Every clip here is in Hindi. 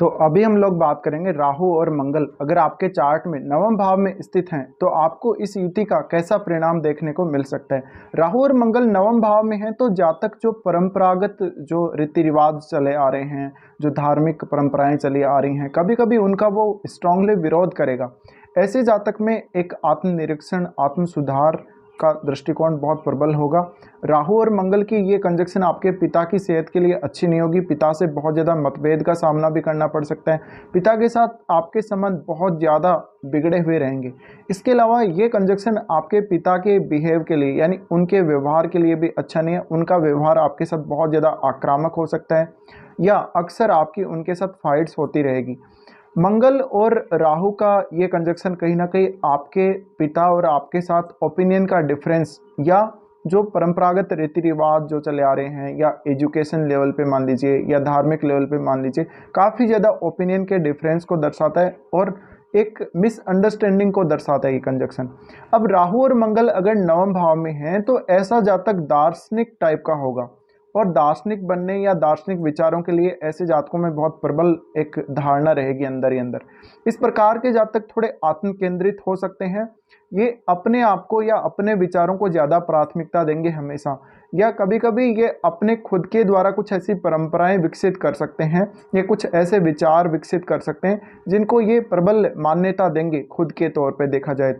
तो अभी हम लोग बात करेंगे राहु और मंगल अगर आपके चार्ट में नवम भाव में स्थित हैं तो आपको इस युति का कैसा परिणाम देखने को मिल सकता है। राहु और मंगल नवम भाव में हैं तो जातक जो परंपरागत जो रीति रिवाज चले आ रहे हैं, जो धार्मिक परंपराएं चली आ रही हैं, कभी कभी उनका वो स्ट्रांगली विरोध करेगा। ऐसे जातक में एक आत्मनिरीक्षण, आत्म सुधार का दृष्टिकोण बहुत प्रबल होगा। राहु और मंगल की ये कंजक्शन आपके पिता की सेहत के लिए अच्छी नहीं होगी। पिता से बहुत ज़्यादा मतभेद का सामना भी करना पड़ सकता है। पिता के साथ आपके संबंध बहुत ज़्यादा बिगड़े हुए रहेंगे। इसके अलावा ये कंजक्शन आपके पिता के बिहेव के लिए यानी उनके व्यवहार के लिए भी अच्छा नहीं है। उनका व्यवहार आपके साथ बहुत ज़्यादा आक्रामक हो सकता है या अक्सर आपकी उनके साथ फाइट्स होती रहेगी। मंगल और राहु का ये कंजक्शन कहीं ना कहीं आपके पिता और आपके साथ ओपिनियन का डिफरेंस या जो परंपरागत रीति रिवाज जो चले आ रहे हैं या एजुकेशन लेवल पे मान लीजिए या धार्मिक लेवल पे मान लीजिए, काफ़ी ज़्यादा ओपिनियन के डिफरेंस को दर्शाता है और एक मिसअंडरस्टैंडिंग को दर्शाता है ये कंजक्शन। अब राहु और मंगल अगर नवम भाव में हैं तो ऐसा जातक दार्शनिक टाइप का होगा और दार्शनिक बनने या दार्शनिक विचारों के लिए ऐसे जातकों में बहुत प्रबल एक धारणा रहेगी अंदर ही अंदर। इस प्रकार के जातक थोड़े आत्म केंद्रित हो सकते हैं। ये अपने आप को या अपने विचारों को ज़्यादा प्राथमिकता देंगे हमेशा, या कभी कभी ये अपने खुद के द्वारा कुछ ऐसी परंपराएं विकसित कर सकते हैं या कुछ ऐसे विचार विकसित कर सकते हैं जिनको ये प्रबल मान्यता देंगे खुद के तौर पे देखा जाए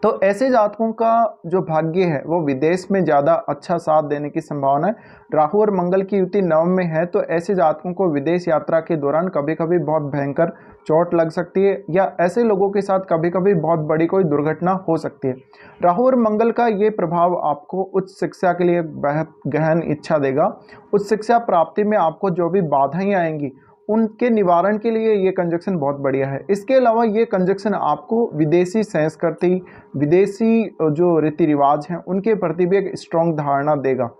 तो ऐसे जातकों का जो भाग्य है वो विदेश में ज़्यादा अच्छा साथ देने की संभावना है। राहु और मंगल की युति नवम में है तो ऐसे जातकों को विदेश यात्रा के दौरान कभी कभी बहुत भयंकर चोट लग सकती है या ऐसे लोगों के साथ कभी कभी बहुत बड़ी कोई दुर्घटना हो सकती है। राहु और मंगल का ये प्रभाव आपको उच्च शिक्षा के लिए बेहद गहन इच्छा देगा। उच्च शिक्षा प्राप्ति में आपको जो भी बाधाएं आएंगी उनके निवारण के लिए ये कंजक्शन बहुत बढ़िया है। इसके अलावा ये कंजक्शन आपको विदेशी संस्कृति, विदेशी जो रीति रिवाज हैं उनके प्रति भी एक स्ट्रॉन्ग धारणा देगा।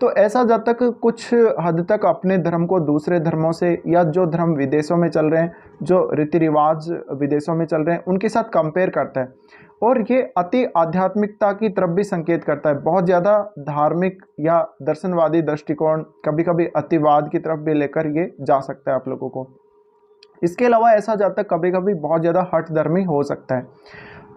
तो ऐसा जब तक कुछ हद तक अपने धर्म को दूसरे धर्मों से या जो धर्म विदेशों में चल रहे हैं, जो रीति रिवाज विदेशों में चल रहे हैं उनके साथ कंपेयर करता है और ये अति आध्यात्मिकता की तरफ भी संकेत करता है। बहुत ज़्यादा धार्मिक या दर्शनवादी दृष्टिकोण, कभी कभी अतिवाद की तरफ भी लेकर ये जा सकता है आप लोगों को। इसके अलावा ऐसा जातक कभी कभी बहुत ज़्यादा हठधर्मी हो सकता है।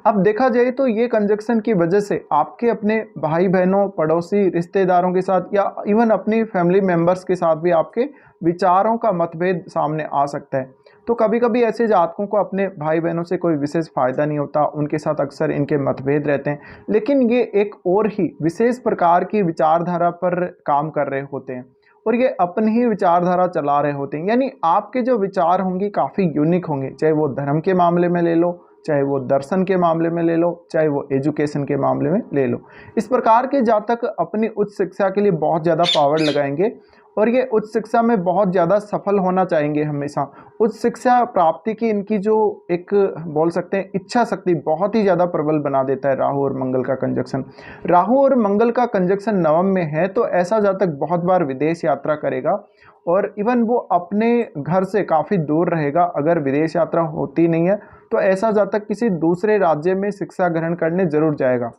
अब देखा जाए तो ये कंजक्शन की वजह से आपके अपने भाई बहनों, पड़ोसी, रिश्तेदारों के साथ या इवन अपनी फैमिली मेम्बर्स के साथ भी आपके विचारों का मतभेद सामने आ सकता है। तो कभी कभी ऐसे जातकों को अपने भाई बहनों से कोई विशेष फ़ायदा नहीं होता, उनके साथ अक्सर इनके मतभेद रहते हैं, लेकिन ये एक और ही विशेष प्रकार की विचारधारा पर काम कर रहे होते हैं और ये अपनी ही विचारधारा चला रहे होते हैं। यानी आपके जो विचार होंगे काफ़ी यूनिक होंगे, चाहे वो धर्म के मामले में ले लो, चाहे वो दर्शन के मामले में ले लो, चाहे वो एजुकेशन के मामले में ले लो। इस प्रकार के जातक अपनी उच्च शिक्षा के लिए बहुत ज़्यादा पावर लगाएंगे और ये उच्च शिक्षा में बहुत ज़्यादा सफल होना चाहेंगे हमेशा। उच्च शिक्षा प्राप्ति की इनकी जो एक बोल सकते हैं इच्छा शक्ति बहुत ही ज़्यादा प्रबल बना देता है राहु और मंगल का कंजक्शन। राहु और मंगल का कंजक्शन नवम में है तो ऐसा जातक बहुत बार विदेश यात्रा करेगा और इवन वो अपने घर से काफ़ी दूर रहेगा। अगर विदेश यात्रा होती नहीं है तो ऐसा जातक किसी दूसरे राज्य में शिक्षा ग्रहण करने जरूर जाएगा।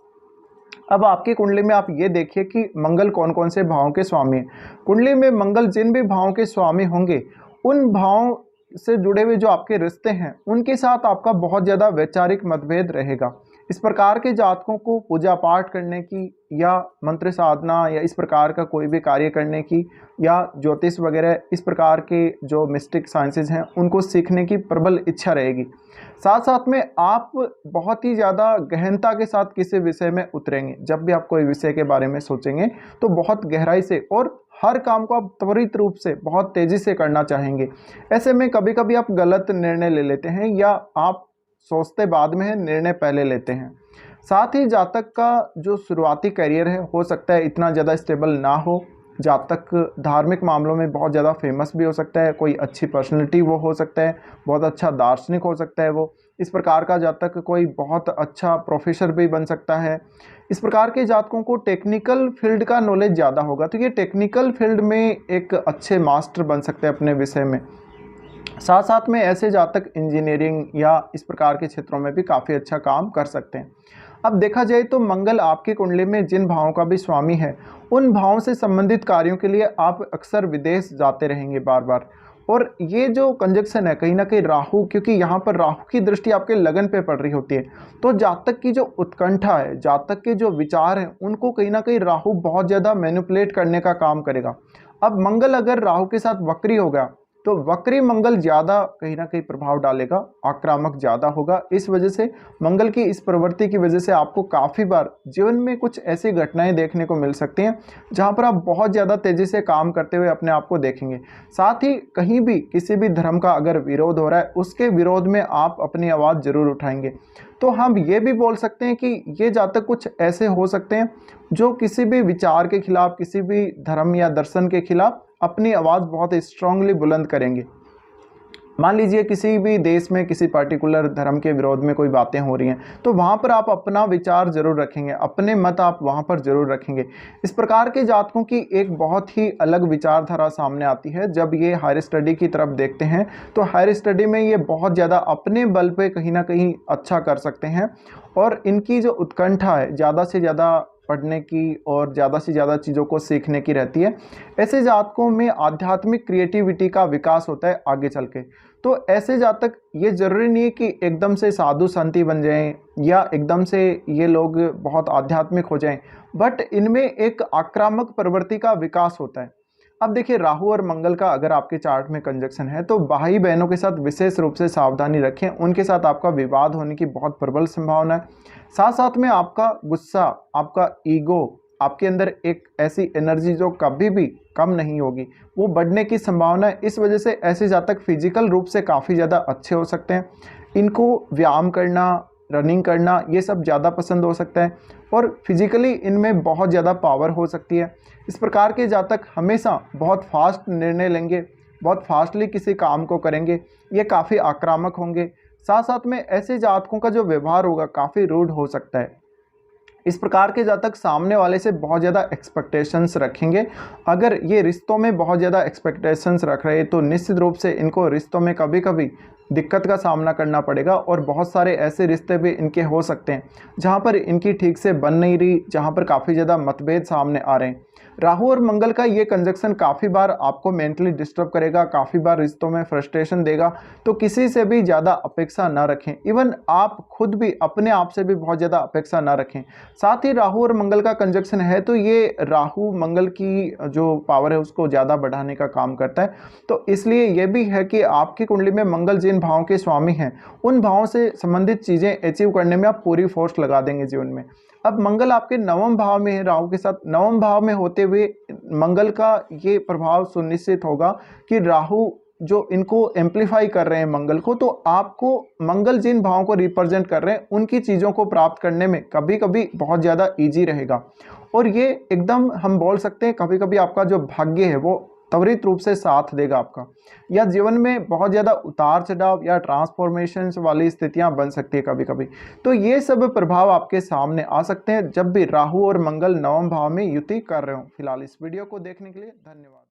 अब आपकी कुंडली में आप ये देखिए कि मंगल कौन कौन से भावों के स्वामी हैं। कुंडली में मंगल जिन भी भावों के स्वामी होंगे उन भावों से जुड़े हुए जो आपके रिश्ते हैं उनके साथ आपका बहुत ज़्यादा वैचारिक मतभेद रहेगा। इस प्रकार के जातकों को पूजा पाठ करने की या मंत्र साधना या इस प्रकार का कोई भी कार्य करने की या ज्योतिष वगैरह इस प्रकार के जो मिस्टिक साइंसेज हैं उनको सीखने की प्रबल इच्छा रहेगी। साथ साथ में आप बहुत ही ज़्यादा गहनता के साथ किसी विषय में उतरेंगे। जब भी आप कोई विषय के बारे में सोचेंगे तो बहुत गहराई से और हर काम को आप त्वरित रूप से बहुत तेज़ी से करना चाहेंगे। ऐसे में कभी कभी आप गलत निर्णय ले लेते हैं या आप सोचते बाद में है, निर्णय पहले लेते हैं। साथ ही जातक का जो शुरुआती करियर है हो सकता है इतना ज़्यादा स्टेबल ना हो। जातक धार्मिक मामलों में बहुत ज़्यादा फेमस भी हो सकता है, कोई अच्छी पर्सनैलिटी वो हो सकता है, बहुत अच्छा दार्शनिक हो सकता है वो। इस प्रकार का जातक कोई बहुत अच्छा प्रोफेसर भी बन सकता है। इस प्रकार के जातकों को टेक्निकल फील्ड का नॉलेज ज़्यादा होगा तो ये टेक्निकल फील्ड में एक अच्छे मास्टर बन सकते हैं अपने विषय में। साथ साथ में ऐसे जातक इंजीनियरिंग या इस प्रकार के क्षेत्रों में भी काफ़ी अच्छा काम कर सकते हैं। अब देखा जाए तो मंगल आपकी कुंडली में जिन भावों का भी स्वामी है उन भावों से संबंधित कार्यों के लिए आप अक्सर विदेश जाते रहेंगे बार बार और ये जो कंजक्शन है कहीं ना कहीं राहु, क्योंकि यहाँ पर राहु की दृष्टि आपके लगन पे पड़ रही होती है, तो जातक की जो उत्कंठा है, जातक के जो विचार हैं, उनको कहीं ना कहीं राहु बहुत ज़्यादा मैनिपुलेट करने का काम करेगा। अब मंगल अगर राहु के साथ वक्री हो गया तो वक्री मंगल ज़्यादा कहीं ना कहीं प्रभाव डालेगा, आक्रामक ज़्यादा होगा। इस वजह से मंगल की इस प्रवृत्ति की वजह से आपको काफ़ी बार जीवन में कुछ ऐसी घटनाएं देखने को मिल सकती हैं जहां पर आप बहुत ज़्यादा तेज़ी से काम करते हुए अपने आप को देखेंगे। साथ ही कहीं भी किसी भी धर्म का अगर विरोध हो रहा है, उसके विरोध में आप अपनी आवाज़ ज़रूर उठाएंगे। तो हम ये भी बोल सकते हैं कि ये जातक कुछ ऐसे हो सकते हैं जो किसी भी विचार के खिलाफ, किसी भी धर्म या दर्शन के खिलाफ अपनी आवाज़ बहुत स्ट्रांगली बुलंद करेंगे। मान लीजिए किसी भी देश में किसी पर्टिकुलर धर्म के विरोध में कोई बातें हो रही हैं, तो वहाँ पर आप अपना विचार जरूर रखेंगे, अपने मत आप वहाँ पर जरूर रखेंगे। इस प्रकार के जातकों की एक बहुत ही अलग विचारधारा सामने आती है। जब ये हायर स्टडी की तरफ देखते हैं तो हायर स्टडी में ये बहुत ज़्यादा अपने बल पे कहीं ना कहीं अच्छा कर सकते हैं, और इनकी जो उत्कंठा है ज़्यादा से ज़्यादा पढ़ने की और ज़्यादा से ज़्यादा चीज़ों को सीखने की रहती है। ऐसे जातकों में आध्यात्मिक क्रिएटिविटी का विकास होता है आगे चल के। तो ऐसे जातक, ये ज़रूरी नहीं है कि एकदम से साधु संती बन जाएं या एकदम से ये लोग बहुत आध्यात्मिक हो जाएं, बट इनमें एक आक्रामक प्रवृत्ति का विकास होता है। अब देखिए, राहु और मंगल का अगर आपके चार्ट में कंजक्शन है तो भाई बहनों के साथ विशेष रूप से सावधानी रखें, उनके साथ आपका विवाद होने की बहुत प्रबल संभावना है। साथ साथ में आपका गुस्सा, आपका ईगो, आपके अंदर एक ऐसी एनर्जी जो कभी भी कम नहीं होगी, वो बढ़ने की संभावना है। इस वजह से ऐसे जातक फिजिकल रूप से काफ़ी ज़्यादा अच्छे हो सकते हैं। इनको व्यायाम करना, रनिंग करना, ये सब ज़्यादा पसंद हो सकता है, और फिजिकली इनमें बहुत ज़्यादा पावर हो सकती है। इस प्रकार के जातक हमेशा बहुत फास्ट निर्णय लेंगे, बहुत फास्टली किसी काम को करेंगे, ये काफ़ी आक्रामक होंगे। साथ साथ में ऐसे जातकों का जो व्यवहार होगा काफ़ी रूड हो सकता है। इस प्रकार के जातक सामने वाले से बहुत ज़्यादा एक्सपेक्टेशंस रखेंगे। अगर ये रिश्तों में बहुत ज़्यादा एक्सपेक्टेशंस रख रहे हैं तो निश्चित रूप से इनको रिश्तों में कभी कभी दिक्कत का सामना करना पड़ेगा, और बहुत सारे ऐसे रिश्ते भी इनके हो सकते हैं जहाँ पर इनकी ठीक से बन नहीं रही, जहाँ पर काफ़ी ज़्यादा मतभेद सामने आ रहे हैं। राहु और मंगल का ये कंजक्शन काफ़ी बार आपको मेंटली डिस्टर्ब करेगा, काफ़ी बार रिश्तों में फ्रस्ट्रेशन देगा। तो किसी से भी ज़्यादा अपेक्षा ना रखें, इवन आप खुद भी अपने आप से भी बहुत ज़्यादा अपेक्षा ना रखें। साथ ही राहु और मंगल का कंजक्शन है तो ये राहु मंगल की जो पावर है उसको ज़्यादा बढ़ाने का काम करता है। तो इसलिए ये भी है कि आपकी कुंडली में मंगल जिन भावों के स्वामी हैं, उन भावों से संबंधित चीज़ें अचीव करने में आप पूरी फोर्स लगा देंगे जीवन में। अब मंगल आपके नवम भाव में है, राहु के साथ नवम भाव में होते हुए मंगल का ये प्रभाव सुनिश्चित होगा कि राहु जो इनको एम्पलीफाई कर रहे हैं मंगल को, तो आपको मंगल जिन भावों को रिप्रेजेंट कर रहे हैं उनकी चीज़ों को प्राप्त करने में कभी कभी बहुत ज़्यादा ईजी रहेगा। और ये एकदम हम बोल सकते हैं कभी कभी आपका जो भाग्य है वो त्वरित रूप से साथ देगा आपका, या जीवन में बहुत ज़्यादा उतार चढ़ाव या ट्रांसफॉर्मेशन वाली स्थितियां बन सकती है कभी कभी। तो ये सब प्रभाव आपके सामने आ सकते हैं जब भी राहु और मंगल नवम भाव में युति कर रहे हो। फिलहाल इस वीडियो को देखने के लिए धन्यवाद।